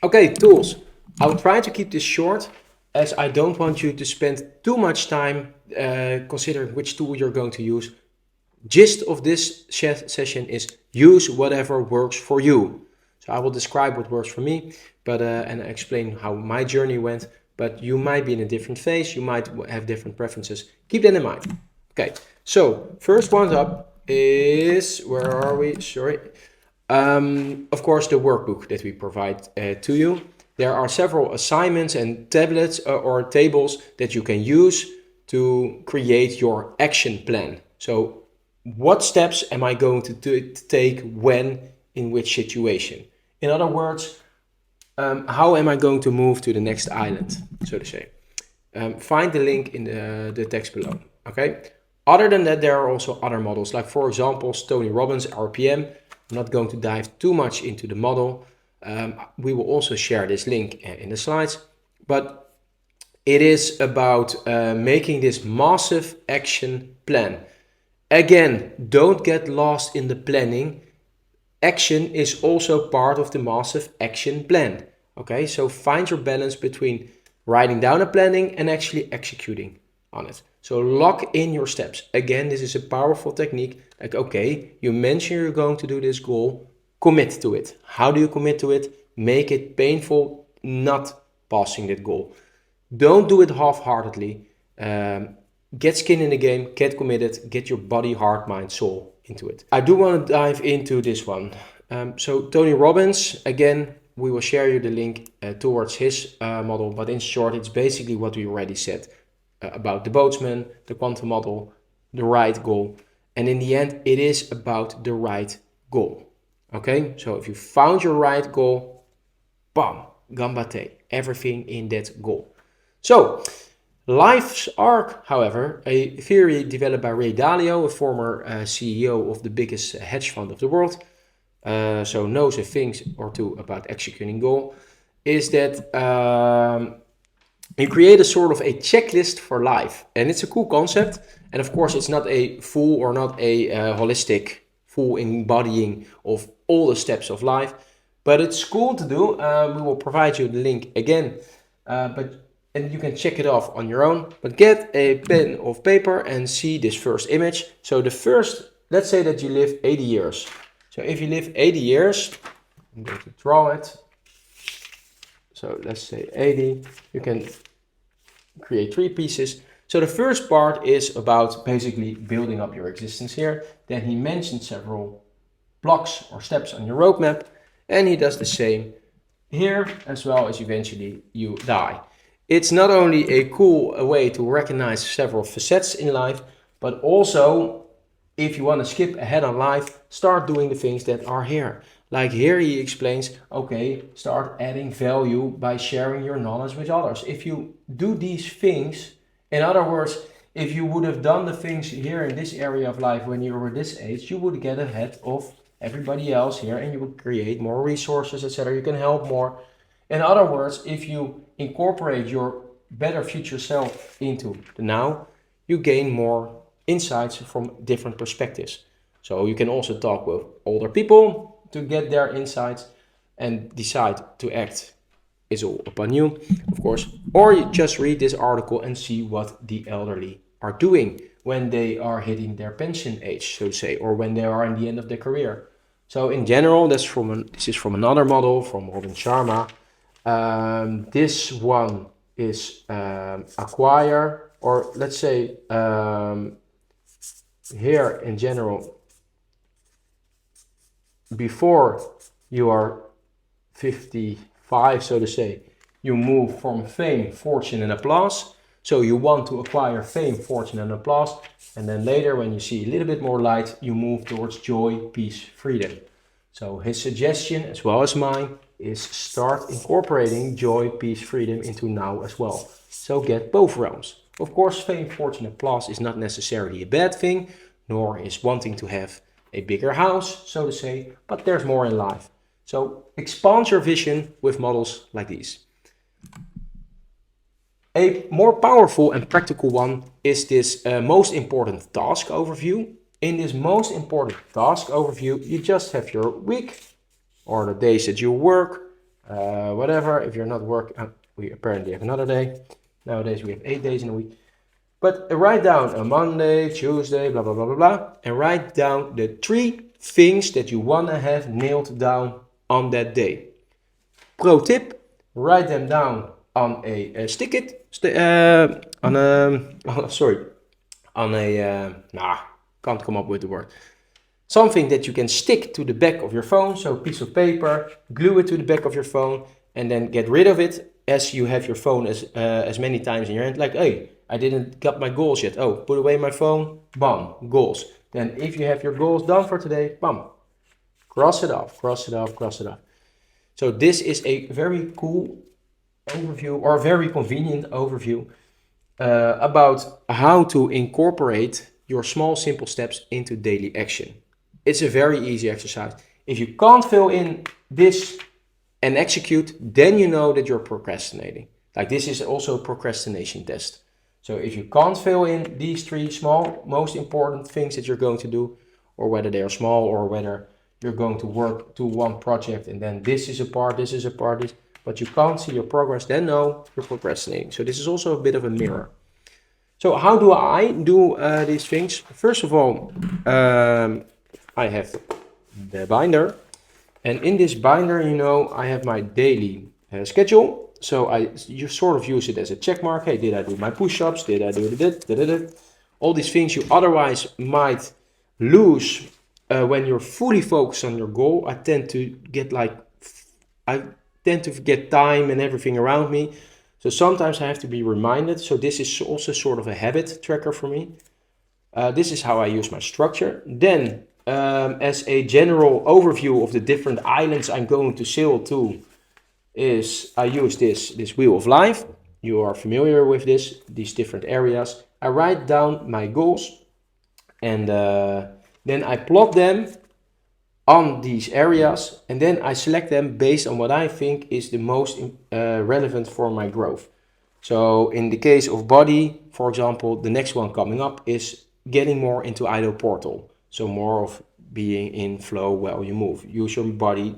Okay, tools. I'll try to keep this short as I don't want you to spend too much time considering which tool you're going to use. Gist of this session is use whatever works for you. So I will describe what works for me, but and explain how my journey went. But you might be in a different phase. You might have different preferences. Keep that in mind. Okay. So first one up is where are we? Sorry. Of course, the workbook that we provide to you. There are several assignments and tablets or tables that you can use to create your action plan. So what steps am I going to take when, in which situation? In other words, how am I going to move to the next island, so to say? Find the link in the text below, okay? Other than that, there are also other models, like for example, Tony Robbins, RPM. I'm not going to dive too much into the model. We will also share this link in the slides, but it is about making this massive action plan. Again, don't get lost in the planning. Action is also part of the massive action plan. Okay, so find your balance between writing down a planning and actually executing on it. So lock in your steps. Again, this is a powerful technique. Like, okay, you mentioned you're going to do this goal, commit to it. How do you commit to it? Make it painful not passing that goal. Don't do it half-heartedly. Get skin in the game, get committed, get your body, heart, mind, soul into it. I do want to dive into this one. So Tony Robbins, again, we will share you the link towards his model, but in short, it's basically what we already said about the boatsman, the quantum model, the right goal. And in the end, it is about the right goal. Okay, so if you found your right goal, bam, gambate, everything in that goal. So, life's arc, however, a theory developed by Ray Dalio, a former CEO of the biggest hedge fund of the world, so knows a thing or two about executing goal, is that you create a sort of a checklist for life. And it's a cool concept. And of course, it's not a full or not a holistic, full embodying of all the steps of life. But it's cool to do. We will provide you the link again. And you can check it off on your own. But get a pen of paper and see this first image. So the first, let's say that you live 80 years. So if you live 80 years, I'm going to draw it. So let's say 80. You can create 3 pieces. So the first part is about basically building up your existence here. Then he mentioned several blocks or steps on your roadmap. And he does the same here as well as eventually you die. It's not only a cool way to recognize several facets in life, but also if you want to skip ahead on life, start doing the things that are here. Like here he explains, okay, start adding value by sharing your knowledge with others. If you do these things, in other words, if you would have done the things here in this area of life when you were this age, you would get ahead of everybody else here and you would create more resources, etc. You can help more. In other words, if you incorporate your better future self into the now, you gain more insights from different perspectives. So you can also talk with older people to get their insights and decide to act. Is all upon you, of course. Or you just read this article and see what the elderly are doing when they are hitting their pension age, so to say, or when they are in the end of their career. So in general, this is from another model from Robin Sharma. This one is acquire, or let's say here in general, before you are 55, so to say, you move from fame, fortune, and applause. So you want to acquire fame, fortune, and applause. And then later, when you see a little bit more light, you move towards joy, peace, freedom. So his suggestion, as well as mine, is start incorporating joy, peace, freedom into now as well. So get both realms. Of course, fame, fortune, applause is not necessarily a bad thing, nor is wanting to have a bigger house, so to say, but there's more in life. So expand your vision with models like these. A more powerful and practical one is this most important task overview. In this most important task overview, you just have your week or the days that you work, whatever. If you're not working, we apparently have another day. Nowadays we have 8 days in a week. But write down a Monday, Tuesday, blah, blah, blah, blah, blah, and write down the 3 things that you want to have nailed down on that day. Pro tip, write them down on a stick it, on a, sorry, on a, can't come up with the word. Something that you can stick to the back of your phone, so a piece of paper, glue it to the back of your phone, and then get rid of it as you have your phone as many times in your hand. Like, hey, I didn't got my goals yet. Oh, put away my phone, bam, goals. Then if you have your goals done for today, bam, cross it off, cross it off, cross it off. So this is a very cool overview, or very convenient overview, about how to incorporate your small, simple steps into daily action. It's a very easy exercise. If you can't fill in this and execute, then you know that you're procrastinating. Like, this is also a procrastination test. So if you can't fill in these 3 small, most important things that you're going to do, or whether they are small, or whether you're going to work to one project and then this is a part, but you can't see your progress, then no, you're procrastinating. So this is also a bit of a mirror. So how do I do these things? First of all, I have the binder, and in this binder, you know, I have my daily schedule. So you sort of use it as a check mark. Hey, did I do my push-ups? Did I do the all these things you otherwise might lose when you're fully focused on your goal. I tend to forget time and everything around me. So sometimes I have to be reminded. So this is also sort of a habit tracker for me. This is how I use my structure. Then, as a general overview of the different islands I'm going to sail to, is I use this wheel of life. You are familiar with these different areas. I write down my goals, and then I plot them on these areas, and then I select them based on what I think is the most relevant for my growth. So in the case of body, for example, the next one coming up is getting more into idle portal. So more of being in flow while you move. Use your body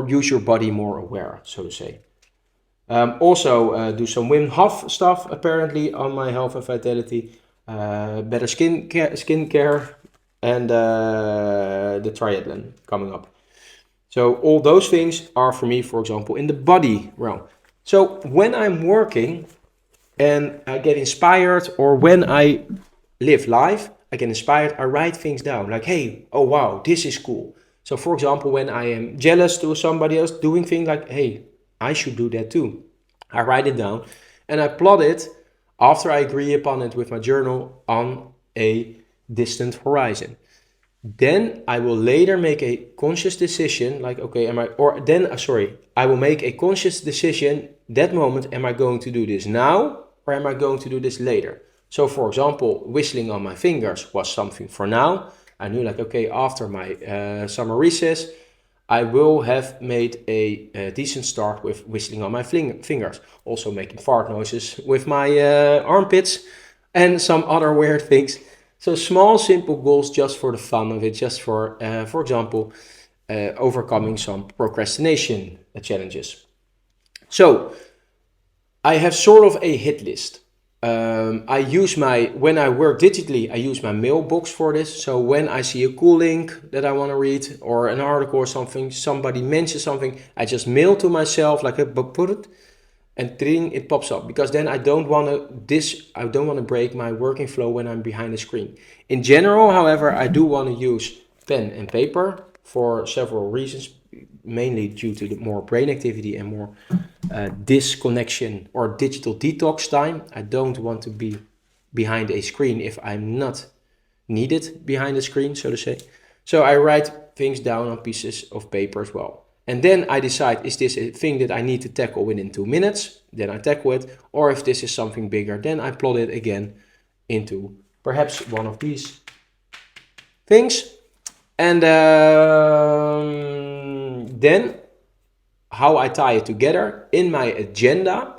use your body more aware, so to say. Also do some Wim Hof stuff apparently on my health and vitality. Better skincare, and the triathlon coming up. So all those things are for me, for example, in the body realm. So when I'm working and I get inspired, or when I live life, I get inspired, I write things down like, hey, oh wow, this is cool. So for example, when I am jealous to somebody else doing things, like, hey, I should do that too. I write it down and I plot it after I agree upon it with my journal on a distant horizon. Then I will later make a conscious decision, like, okay, I will make a conscious decision that moment, am I going to do this now or am I going to do this later? So for example, whistling on my fingers was something for now. I knew, like, okay, after my summer recess, I will have made a decent start with whistling on my fingers. Also making fart noises with my armpits and some other weird things. So small, simple goals just for the fun of it, just for example, overcoming some procrastination challenges. So I have sort of a hit list. When I work digitally, I use my mailbox for this. So when I see a cool link that I want to read, or an article or something, somebody mentions something, I just mail to myself, like a put it, and ding, it pops up. Because then I don't want to break my working flow when I'm behind the screen. In general, however, I do want to use pen and paper for several reasons, mainly due to the more brain activity and more disconnection or digital detox time. I don't want to be behind a screen if I'm not needed behind the screen, so to say. So I write things down on pieces of paper as well. And then I decide, is this a thing that I need to tackle within 2 minutes? Then I tackle it. Or if this is something bigger, then I plot it again into perhaps one of these things. And then how I tie it together, in my agenda,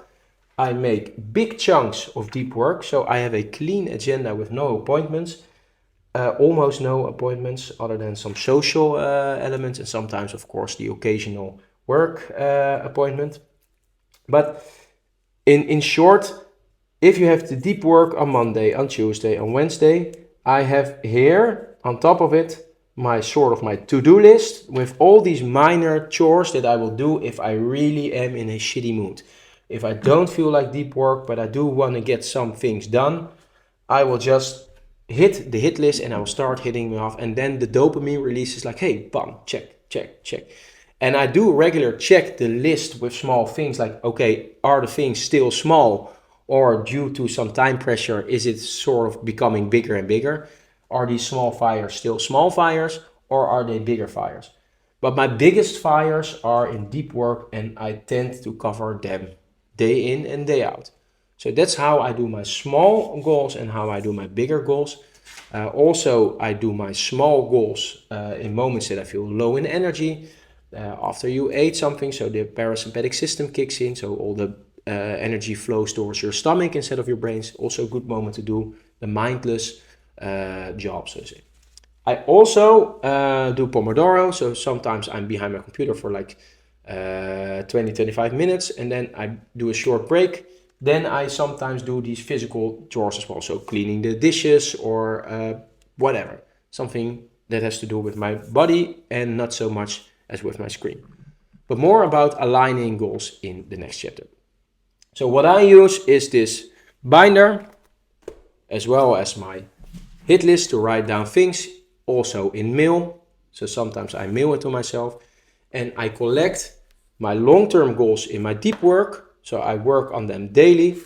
I make big chunks of deep work. So I have a clean agenda with no appointments, almost no appointments other than some social elements, and sometimes, of course, the occasional work appointment. But in short, if you have the deep work on Monday, on Tuesday, on Wednesday, I have here on top of it my sort of my to-do list with all these minor chores that I will do if I really am in a shitty mood. If I don't feel like deep work, but I do want to get some things done, I will just hit the hit list and I will start hitting me off. And then the dopamine release is like, hey, bum, check, check, check. And I do regular check the list with small things like, okay, are the things still small, or due to some time pressure, is it sort of becoming bigger and bigger? Are these small fires still small fires, or are they bigger fires? But my biggest fires are in deep work, and I tend to cover them day in and day out. So that's how I do my small goals and how I do my bigger goals. Also, I do my small goals in moments that I feel low in energy. After you ate something, so the parasympathetic system kicks in, so all the energy flows towards your stomach instead of your brains. Also, a good moment to do the mindless job, so to say. I also do Pomodoro, so sometimes I'm behind my computer for like 20-25 minutes, and then I do a short break. Then I sometimes do these physical chores as well, so cleaning the dishes or whatever, something that has to do with my body and not so much as with my screen. But more about aligning goals in the next chapter. So what I use is this binder as well as my hit list to write down things, also in mail. So sometimes I mail it to myself, and I collect my long-term goals in my deep work. So I work on them daily,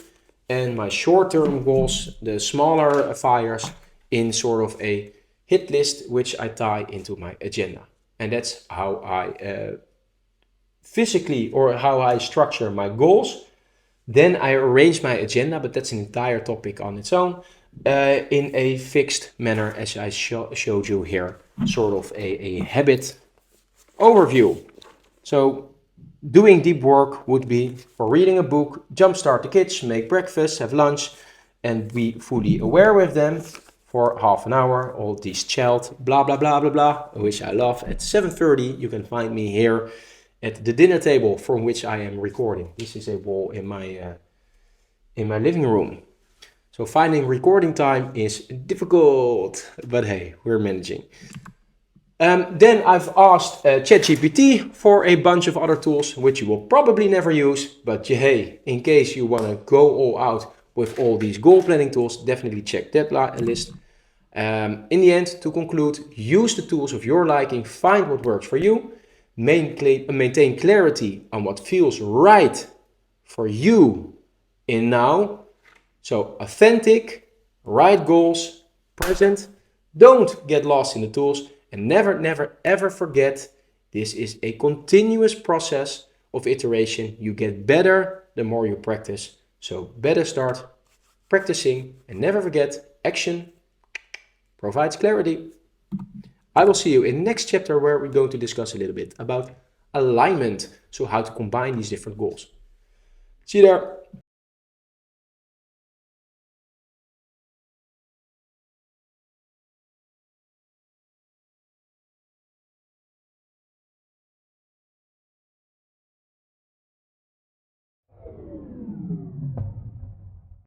and my short-term goals, the smaller fires, in sort of a hit list, which I tie into my agenda. And that's how I physically, or how I structure my goals. Then I arrange my agenda, but that's an entire topic on its own, in a fixed manner, as I showed you here, sort of a habit overview. So doing deep work would be for reading a book, jumpstart the kids, make breakfast, have lunch, and be fully aware with them for half an hour. All these child blah blah blah blah blah, which I love. At 7:30, you can find me here at the dinner table from which I am recording. This is a wall in my living room. So finding recording time is difficult, but hey, we're managing. Then I've asked ChatGPT for a bunch of other tools, which you will probably never use, but hey, in case you want to go all out with all these goal planning tools, definitely check that list. In the end, to conclude, use the tools of your liking, find what works for you, maintain clarity on what feels right for you in now. So authentic, right goals, present. Don't get lost in the tools, and never, never, ever forget this is a continuous process of iteration. You get better the more you practice. So better start practicing, and never forget, action provides clarity. I will see you in the next chapter where we're going to discuss a little bit about alignment. So how to combine these different goals. See you there.